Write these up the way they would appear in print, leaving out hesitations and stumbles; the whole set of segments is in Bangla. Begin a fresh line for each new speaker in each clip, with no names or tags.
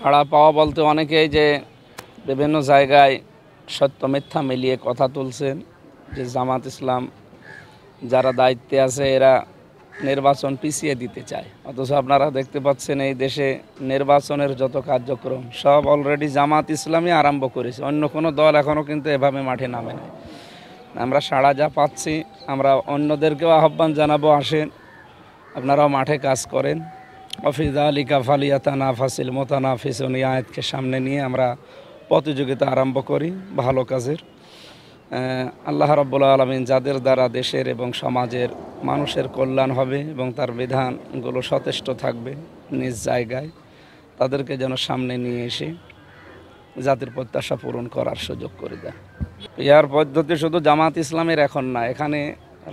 ভাড়া পাওয়া বলতে অনেকেই যে বিভিন্ন জায়গায় সত্য মিথ্যা মিলিয়ে কথা তুলছেন যে জামাত ইসলাম যারা দায়িত্বে আছে এরা নির্বাচন পিছিয়ে দিতে চায়, অথচ আপনারা দেখতে পাচ্ছেন এই দেশে নির্বাচনের যত কার্যক্রম সব অলরেডি জামাত ইসলামই আরম্ভ করেছে, অন্য কোনো দল এখনও কিন্তু এভাবে মাঠে নামে নাই। আমরা সাড়া যা পাচ্ছি, আমরা অন্যদেরকেও আহ্বান জানাবো, আসেন আপনারাও মাঠে কাজ করেন। অফিজা আলিকা ফালিয়াতানাফাসিল মোতানাফিসুন এই আয়াতকে সামনে নিয়ে আমরা প্রতিযোগিতা আরম্ভ করি ভালো কাজের। আল্লাহ রাব্বুল আলামিন যাদের দ্বারা দেশের এবং সমাজের মানুষের কল্যাণ হবে এবং তার বিধানগুলো সচেষ্ট থাকবে নিজ জায়গায়, তাদেরকে যেন সামনে নিয়ে এসে জাতির প্রত্যাশা পূরণ করার সুযোগ করে দেয়। ইয়ার পদ্ধতি শুধু জামাত ইসলামের এখন না, এখানে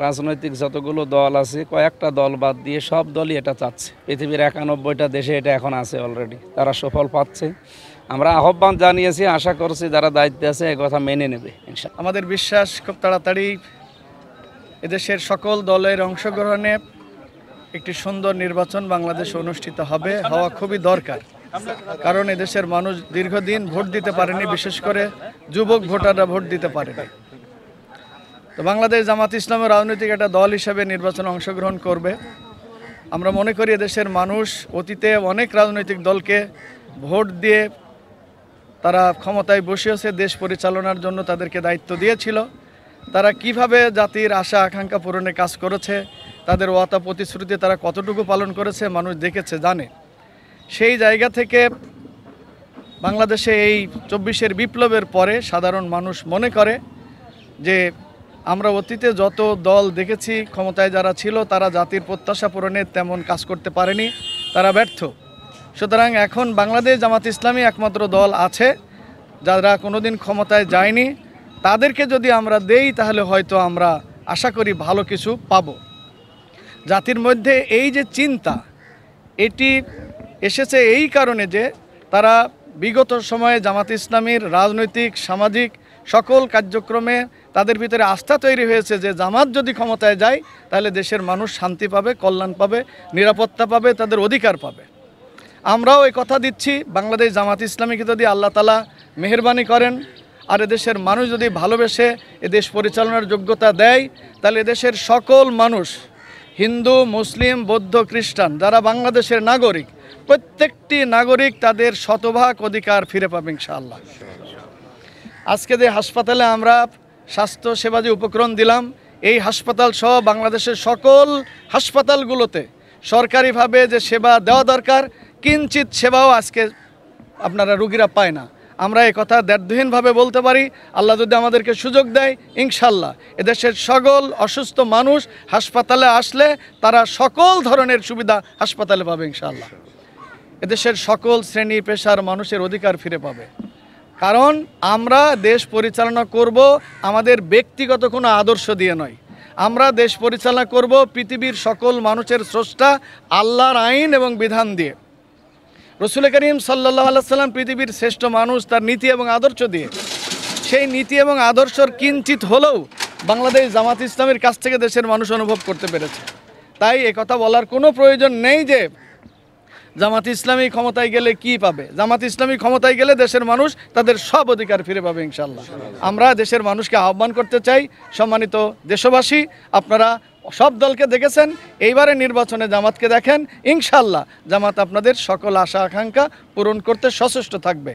রাজনৈতিক যতগুলো দল আছে কয়েকটা দল বাদ দিয়ে সব দলই এটা চাচ্ছে। পৃথিবীর 91টা দেশে এটা এখন আছে অলরেডি, তারা সুফল পাচ্ছে। আমরা আহ্বান জানিয়েছি, আশা করছি যারা দায়িত্বে আছে এ কথা মেনে নেবে ইনশাআল্লাহ।
আমাদের বিশ্বাস খুব তাড়াতাড়ি এদেশের সকল দলের অংশগ্রহণে একটি সুন্দর নির্বাচন বাংলাদেশে অনুষ্ঠিত হবে, হওয়া খুবই দরকার। কারণ এদেশের মানুষ দীর্ঘদিন ভোট দিতে পারেনি, বিশেষ করে যুবক ভোটাররা ভোট দিতে পারেনি। তো বাংলাদেশ জামাত ইসলামের রাজনৈতিক একটা দল হিসেবে নির্বাচনে অংশগ্রহণ করবে। আমরা মনে করি এদেশের মানুষ অতীতে অনেক রাজনৈতিক দলকে ভোট দিয়ে তারা ক্ষমতায় বসিয়েছে, দেশ পরিচালনার জন্য তাদেরকে দায়িত্ব দিয়েছিল। তারা কিভাবে জাতির আশা আকাঙ্ক্ষা পূরণে কাজ করেছে, তাদের ওয়াদা প্রতিশ্রুতি তারা কতটুকু পালন করেছে মানুষ দেখেছে, জানে। সেই জায়গা থেকে বাংলাদেশে এই 24-এর বিপ্লবের পরে সাধারণ মানুষ মনে করে যে আমরা অতীতে যত দল দেখেছি ক্ষমতায় যারা ছিল তারা জাতির প্রত্যাশা পূরণে তেমন কাজ করতে পারেনি, তারা ব্যর্থ। সুতরাং এখন বাংলাদেশ জামাত ইসলামী একমাত্র দল আছে যারা কোনোদিন ক্ষমতায় যায়নি। তাদেরকে যদি আমরা দেই তাহলে হয়তো আমরা আশা করি ভালো কিছু পাব। জাতির মধ্যে এই যে চিন্তা, এটি এসেছে এই কারণে যে তারা বিগত সময়ে জামাত ইসলামীর রাজনৈতিক সামাজিক সকল কার্যক্রমে তাদের ভিতরে আস্থা তৈরি হয়েছে যে জামাত যদি ক্ষমতায় যায় তাহলে দেশের মানুষ শান্তি পাবে, কল্যাণ পাবে, নিরাপত্তা পাবে, তাদের অধিকার পাবে। আমরাও এই কথা দিচ্ছি, বাংলাদেশ জামাত ইসলামীকে যদি আল্লাহ তাআলা মেহেরবানি করেন আর এদেশের মানুষ যদি ভালোবেসে এদেশ পরিচালনার যোগ্যতা দেয়, তাহলে এদেশের সকল মানুষ, হিন্দু, মুসলিম, বৌদ্ধ, খ্রিস্টান যারা বাংলাদেশের নাগরিক, প্রত্যেকটি নাগরিক তাদের শতভাগ অধিকার ফিরে পাবে ইনশাআল্লাহ। আজকে যে হাসপাতালে আমরা স্বাস্থ্য সেবা যে উপকরণ দিলাম, এই হাসপাতাল সহ বাংলাদেশের সকল হাসপাতালগুলোতে সরকারিভাবে যে সেবা দেওয়া দরকার, কিঞ্চিত সেবাও আজকে আপনারা রুগীরা পায় না। আমরা এই কথা দ্ব্যর্থহীনভাবে বলতে পারি, আল্লাহ যদি আমাদেরকে সুযোগ দেয় ইনশাল্লাহ এদেশের সকল অসুস্থ মানুষ হাসপাতালে আসলে তারা সকল ধরনের সুবিধা হাসপাতালে পাবে ইনশাল্লাহ। এদেশের সকল শ্রেণী পেশার মানুষের অধিকার ফিরে পাবে। কারণ আমরা দেশ পরিচালনা করব আমাদের ব্যক্তিগত কোনো আদর্শ দিয়ে নয়, আমরা দেশ পরিচালনা করব পৃথিবীর সকল মানুষের স্রষ্টা আল্লাহর আইন এবং বিধান দিয়ে। রসুল করিম সাল্লাল্লাহু আলাইহি সাল্লাম পৃথিবীর শ্রেষ্ঠ মানুষ তার নীতি এবং আদর্শ দিয়ে। সেই নীতি এবং আদর্শর কিঞ্চিত হলেও বাংলাদেশ জামাত ইসলামের কাছ থেকে দেশের মানুষ অনুভব করতে পেরেছে। তাই কথা বলার কোনো প্রয়োজন নেই যে জামাত ইসলামী ক্ষমতায় গেলে কি পাবে। জামাত ইসলামী ক্ষমতায় গেলে দেশের মানুষ তাদের সব অধিকার ফিরে পাবে ইনশাল্লাহ। আমরা দেশের মানুষকে আহ্বান করতে চাই, সম্মানিত দেশবাসী, আপনারা সব দলকে দেখেছেন, এইবারে নির্বাচনে জামাতকে দেখেন, ইনশাল্লাহ জামাত আপনাদের সকল আশা আকাঙ্ক্ষা পূরণ করতে সচেষ্ট থাকবে।